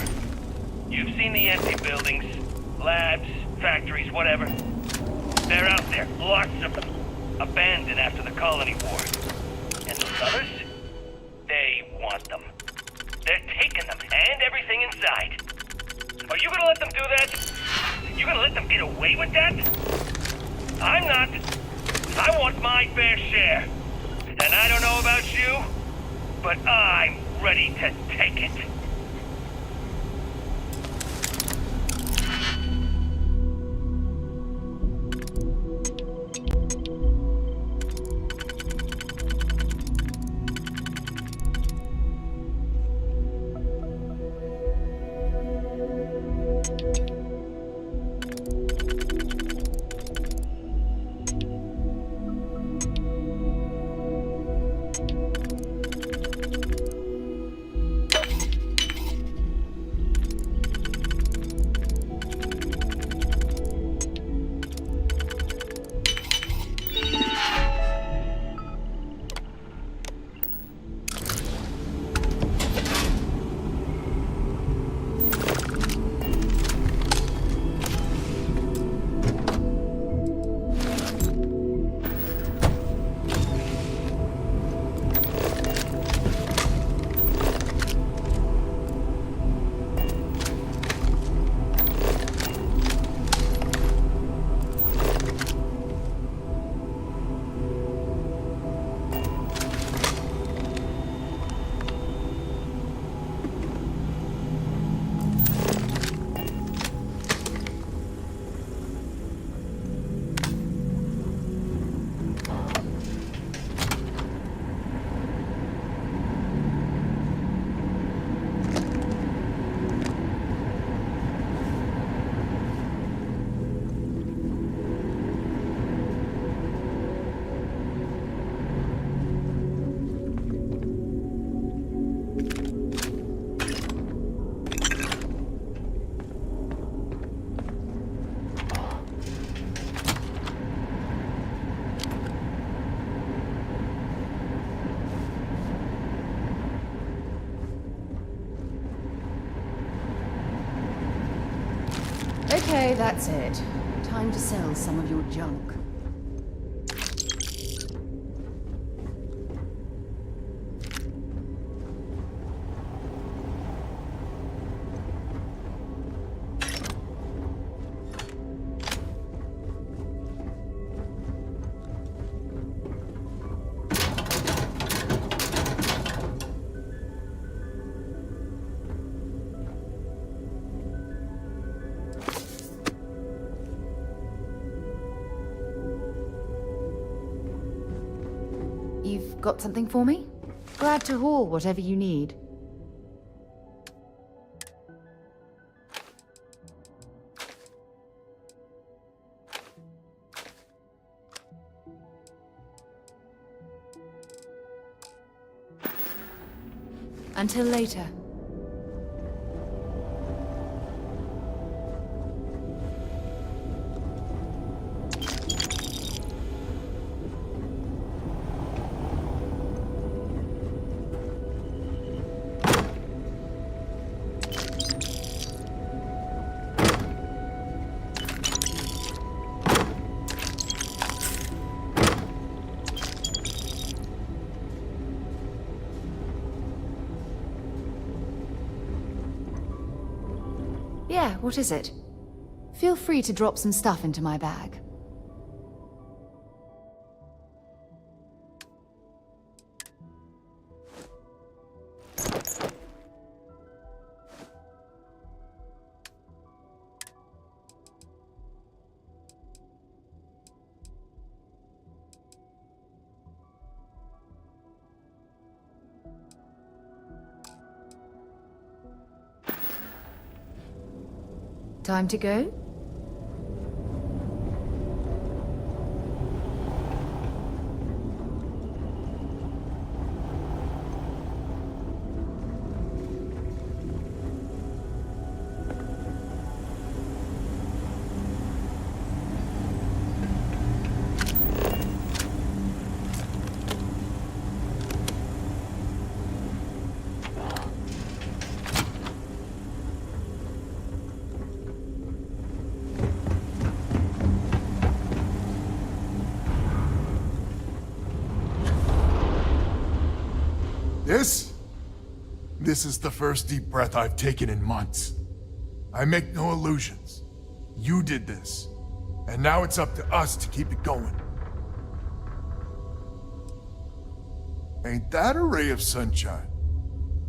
You've seen the empty buildings, labs, factories, whatever. They're out there, lots of them, abandoned after the colony war. And those others? They want them. They're taking them, and everything inside. Are you gonna let them do that? You gonna let them get away with that? I'm not. I want my fair share. And I don't know about you, but I'm ready to take it. Okay, that's it. Time to sell some of your junk. Got something for me? Glad to haul whatever you need. Until later. Yeah, what is it? Feel free to drop some stuff into my bag. Time to go? This is the first deep breath I've taken in months. I make no illusions. You did this, and now it's up to us to keep it going. Ain't that a ray of sunshine?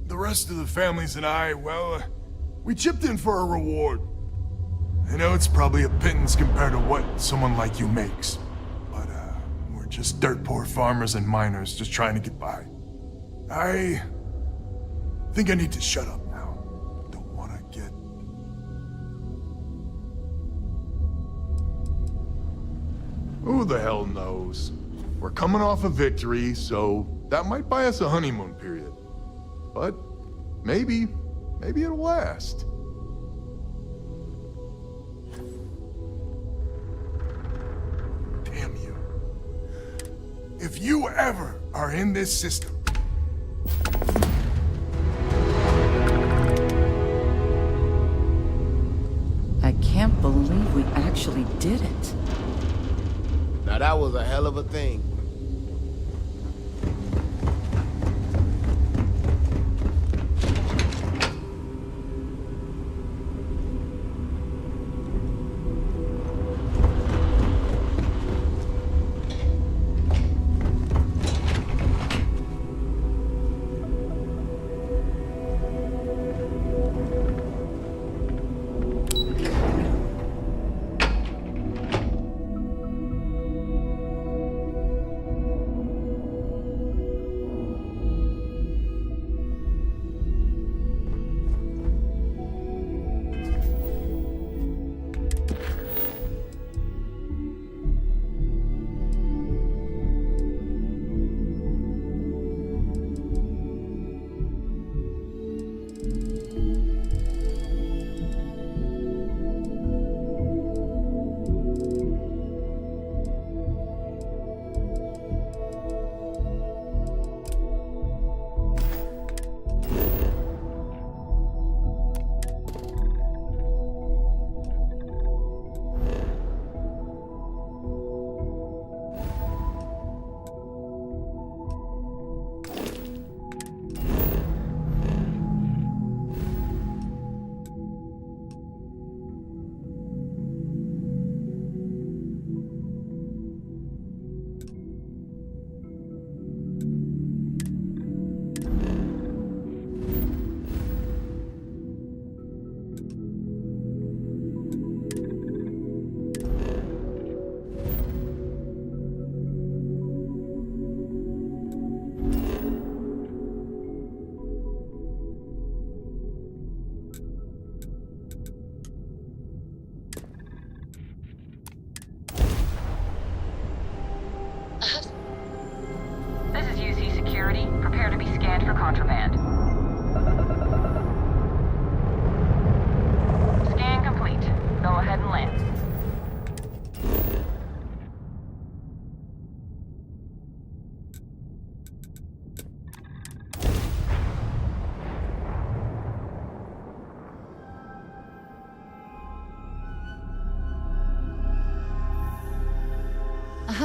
The rest of the families and I, well, we chipped in for a reward. I know it's probably a pittance compared to what someone like you makes, but we're just dirt poor farmers and miners just trying to get by. I think I need to shut up now. Don't want to get... Who the hell knows? We're coming off a victory, so that might buy us a honeymoon period. But maybe it'll last. Damn you. If you ever are in this system, I can't believe we actually did it. Now that was a hell of a thing.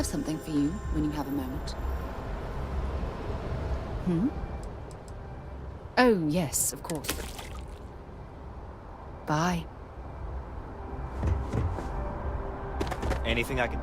have something for you when you have a moment. Hmm? Oh, yes, of course. Bye. Anything I can...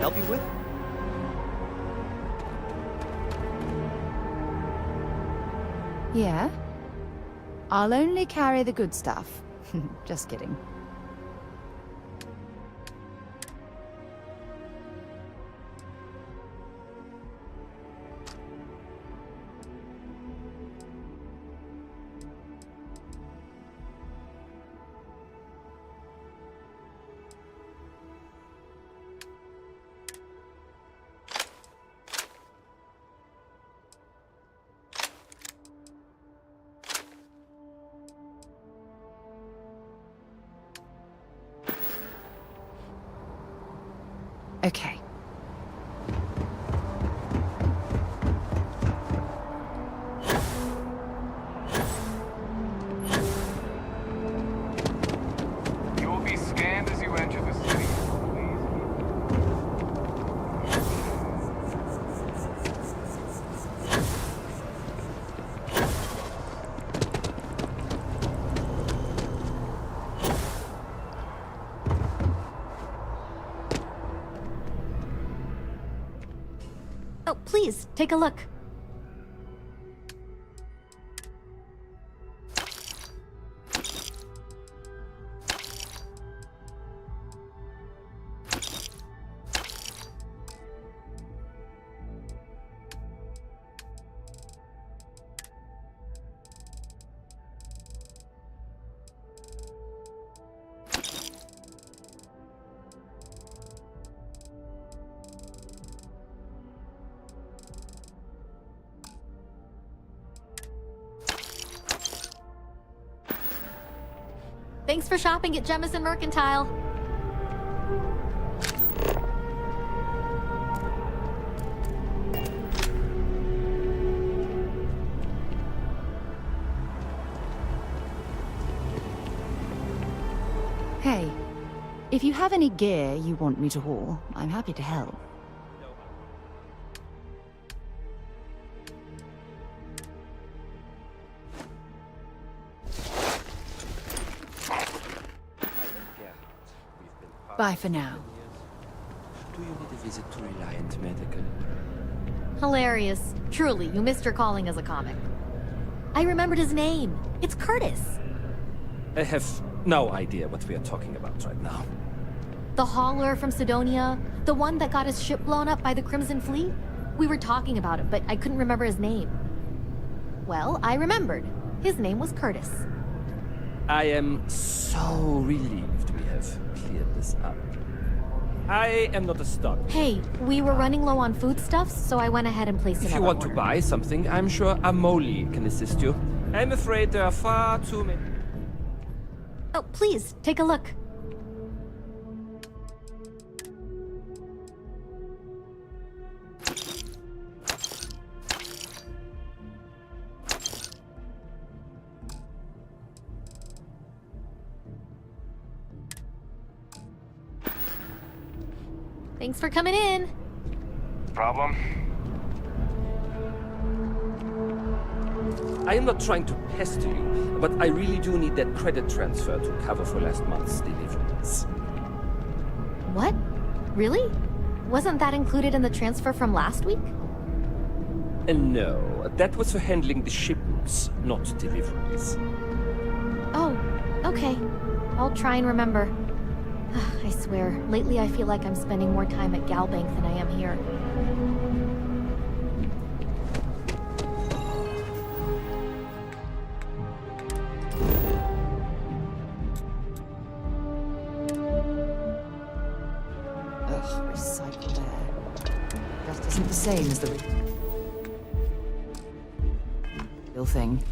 help you with? Yeah? I'll only carry the good stuff. Just kidding. Okay. You will be scanned as you enter the city. Oh, please, take a look. Thanks for shopping at Jemison Mercantile. Hey, if you have any gear you want me to haul, I'm happy to help. Bye for now. Do you need a visit to Reliant Medical? Hilarious. Truly, you missed your calling as a comic. I remembered his name. It's Curtis. I have no idea what we are talking about right now. The hauler from Sidonia, the one that got his ship blown up by the Crimson Fleet? We were talking about it, but I couldn't remember his name. Well, I remembered. His name was Curtis. I am so relieved we have cleared this up. I am not a stock. Hey, we were running low on foodstuffs, so I went ahead and placed another If you want order. to buy something, I'm sure Amoli can assist you. I'm afraid there are far too many... Oh, please, take a look. Thanks for coming in. Problem? I am not trying to pester you, but I really do need that credit transfer to cover for last month's deliveries. What? Really? Wasn't that included in the transfer from last week? No, that was for handling the shipment. goods, not deliveries. Oh, okay. I'll try and remember. I swear, lately I feel like I'm spending more time at Galbank than I am here. Ugh, recycled air. Just isn't the same as the real thing.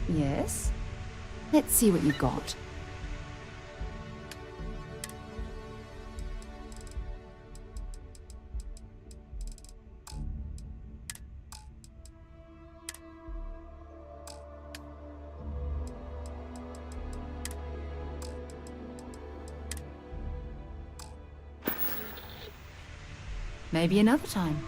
Yes? Let's see what you've got. Maybe another time.